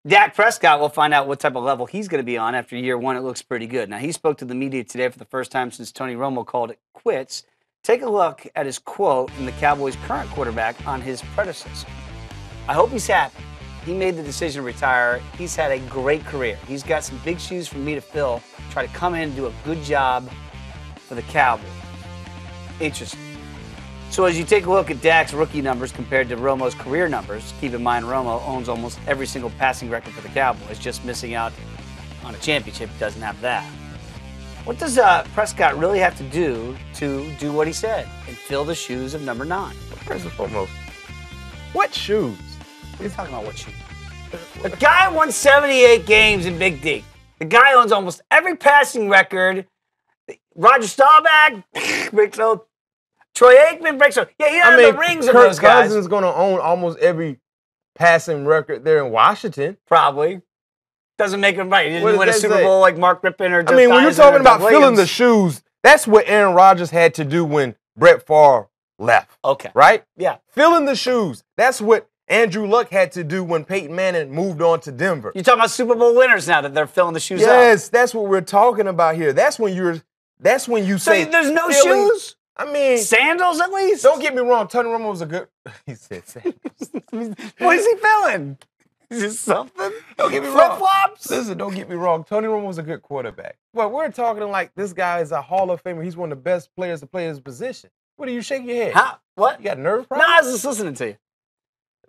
Dak Prescott, we'll find out what type of level he's going to be on after year one. It looks pretty good. Now, he spoke to the media today for the first time since Tony Romo called it quits. Take a look at his quote from the Cowboys' current quarterback on his predecessor. I hope he's happy. He made the decision to retire. He's had a great career. He's got some big shoes for me to fill. Try to come in and do a good job for the Cowboys. Interesting. So as you take a look at Dak's rookie numbers compared to Romo's career numbers, keep in mind Romo owns almost every single passing record for the Cowboys, just missing out on a championship. He doesn't have that. What does Prescott really have to do what he said and fill the shoes of number 9? First and foremost, what shoes? What are you talking about? What shoes? The guy won 78 games in Big D. The guy owns almost every passing record. Roger Staubach breaks out. Troy Aikman breaks out. Yeah, he had the rings of those guys. Kirk Cousins is going to own almost every passing record there in Washington. Probably. Doesn't make him right. He didn't win a Super Bowl like Mark Rippon or Jeff when you're talking about Williams. filling the shoes, that's what Aaron Rodgers had to do when Brett Favre left. Okay. Right? Yeah. Filling the shoes. That's what Andrew Luck had to do when Peyton Manning moved on to Denver. You're talking about Super Bowl winners now that they're filling the shoes up. Yes, that's what we're talking about here. That's when you say there's no shoes? I mean, sandals at least? Don't get me wrong. Tony Romo was a good. He said sandals. What is he feeling? Is it something? Don't get me wrong. Flip-flops? Listen, don't get me wrong. Tony Romo was a good quarterback. But we're talking like this guy is a Hall of Famer. He's one of the best players to play his position. What are you shaking your head? How? What? You got nerve No, problems? I was just listening to you.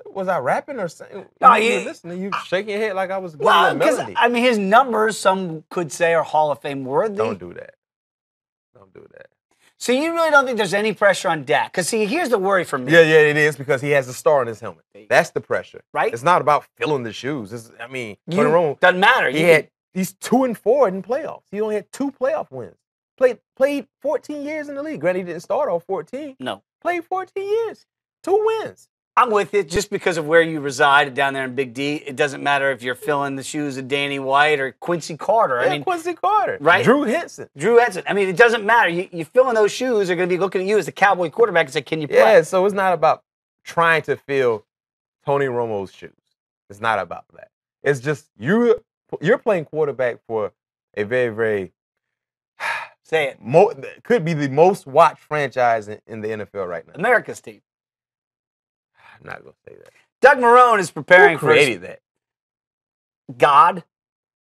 Was I rapping or saying? No, you listening. You shaking your head like I was giving Well, you a because melody. I mean, his numbers, some could say, are Hall of Fame worthy. Don't do that. Don't do that. So you really don't think there's any pressure on Dak? Because see, here's the worry for me. Yeah, it is because he has a star on his helmet. That's the pressure, right? It's not about filling the shoes. Tony Romo doesn't matter. He's 2-4 in playoffs. He only had 2 playoff wins. Played 14 years in the league. Granted, he didn't start off 14. No, played 14 years, 2 wins. I'm with it. Just because of where you reside down there in Big D, it doesn't matter if you're filling the shoes of Danny White or Quincy Carter. Yeah, Quincy Carter. Right? Drew Henson. I mean, it doesn't matter. You filling those shoes, they're going to be looking at you as the Cowboy quarterback and say, can you play? Yeah, so it's not about trying to fill Tony Romo's shoes. It's not about that. It's just you're playing quarterback for a very, very say it. Could be the most watched franchise in the NFL right now. America's team. I'm not going to say that. Doug Marrone is preparing Who created that? God.